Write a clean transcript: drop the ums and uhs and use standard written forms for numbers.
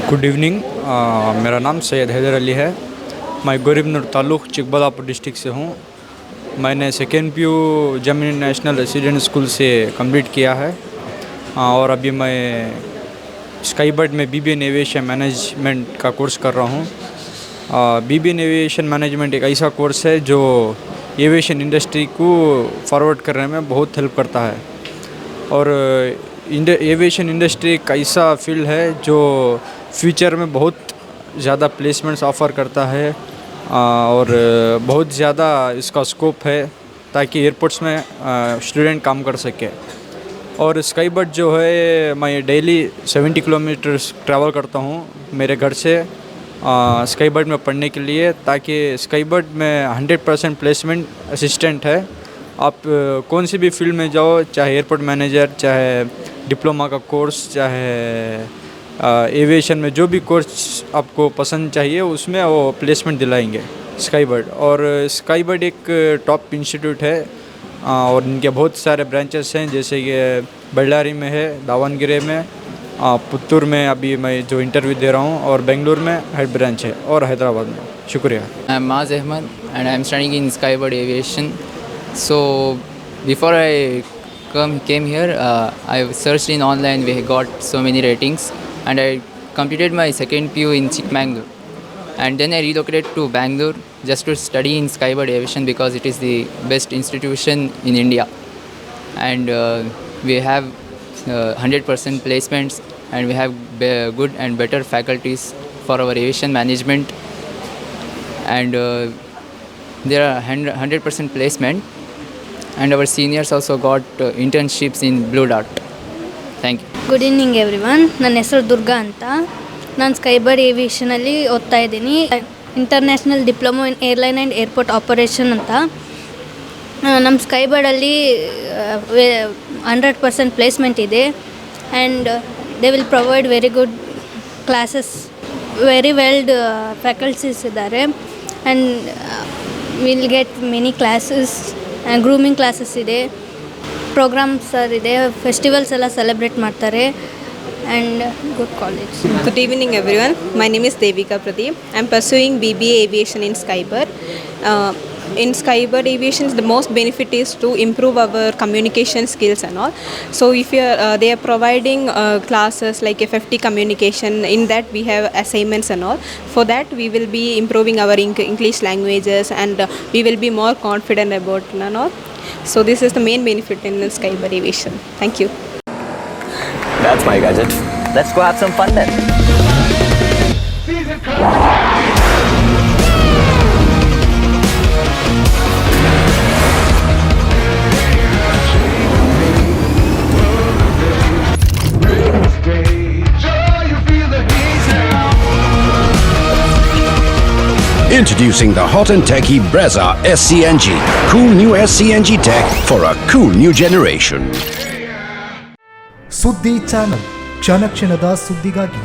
Good evening. मेरा नाम सैयद हैदर अली है। मैं गरीबनूर ताल्लुक़ चिकबल्लापुर डिस्ट्रिक्ट से हूँ। मैंने सेकेंड पीयू जमीन नेशनल रेसिडेंट स्कूल से कंप्लीट किया है और अभी मैं स्काईबर्ड में BBA एविएशन मैनेजमेंट का कोर्स कर रहा हूँ। BBA एविएशन मैनेजमेंट एक ऐसा कोर्स है जो एविएशन इंडस्ट्री को फॉरवर्ड करने में बहुत हेल्प करता है और एविएशन इंडस्ट्री एक ऐसा फील्ड है जो फ्यूचर में बहुत ज़्यादा प्लेसमेंट्स ऑफ़र करता है और बहुत ज़्यादा इसका स्कोप है ताकि एयरपोर्ट्स में स्टूडेंट काम कर सके। और स्काईबर्ड जो है मैं डेली 70 किलोमीटर्स ट्रैवल करता हूँ मेरे घर से स्काईबर्ड में पढ़ने के लिए, ताकि स्काईबर्ड में 100% प्लेसमेंट असिस्टेंट है। आप कौन सी भी फील्ड में जाओ, चाहे एयरपोर्ट मैनेजर, चाहे डिप्लोमा का कोर्स, चाहे एविएशन में जो भी कोर्स आपको पसंद चाहिए उसमें वो प्लेसमेंट दिलाएंगे स्काईबर्ड। और स्काईबर्ड एक टॉप इंस्टीट्यूट है और इनके बहुत सारे ब्रांचेस हैं, जैसे कि बल्लारी में है, दावनगिरी में, पुत्तूर में अभी मैं जो इंटरव्यू दे रहा हूँ, और बेंगलुरु में हेड ब्रांच है, और हैदराबाद में। शुक्रिया। I am 𝐻𝐻 and I am studying in Skybird Aviation. So before I came here, I searched in online. We got so many ratings, and I completed my second PU in Chikmagalur, and then I relocated to Bangalore just to study in Skybird Aviation because it is the best institution in India, and we have 100% placements, and we have good and better faculties for our aviation management, and there are 100% placement, and our seniors also got internships in Blue Dot. Thank you. Good evening everyone. ನನ್ನ ಹೆಸರು ದುರ್ಗಾ ಅಂತ. ನಾನು Skybird ಏವಿಯೇಷನಲ್ಲಿ ಓದ್ತಾ ಇದ್ದೀನಿ. International diploma in airline and airport operation ಅಂತ. ನಮ್ಮ ಸ್ಕೈಬರ್ಡಲ್ಲಿ 100% ಪ್ಲೇಸ್ಮೆಂಟ್ ಇದೆ, and they will provide very good classes, very weld faculties ಇದ್ದಾರೆ, and will get many classes, grooming classes ಇದೆ, ಪ್ರೋಗ್ರಾಮ್ಸ್ ಇದೆ, ಫೆಸ್ಟಿವಲ್ಸ್ ಎಲ್ಲ ಸೆಲೆಬ್ರೇಟ್ ಮಾಡ್ತಾರೆ, and good college. Good evening everyone. My name is Devika Pradeep. I am pursuing BBA Aviation in Skybird. In Skybird Aviation, the most benefit is to improve our communication skills and all. So if they are providing classes like FFT communication, in that we have assignments and all. For that we will be improving our English languages, and we will be more confident about and all. So this is the main benefit in Skybird Aviation. Thank you. That's my gadget. Let's go have some fun then. Introducing the hot and techy Brezza SCNG. Cool new SCNG tech for a cool new generation. ಸುದ್ದಿ channel, ಕ್ಷಣ ಕ್ಷಣದ ಸುದ್ದಿಗಾಗಿ.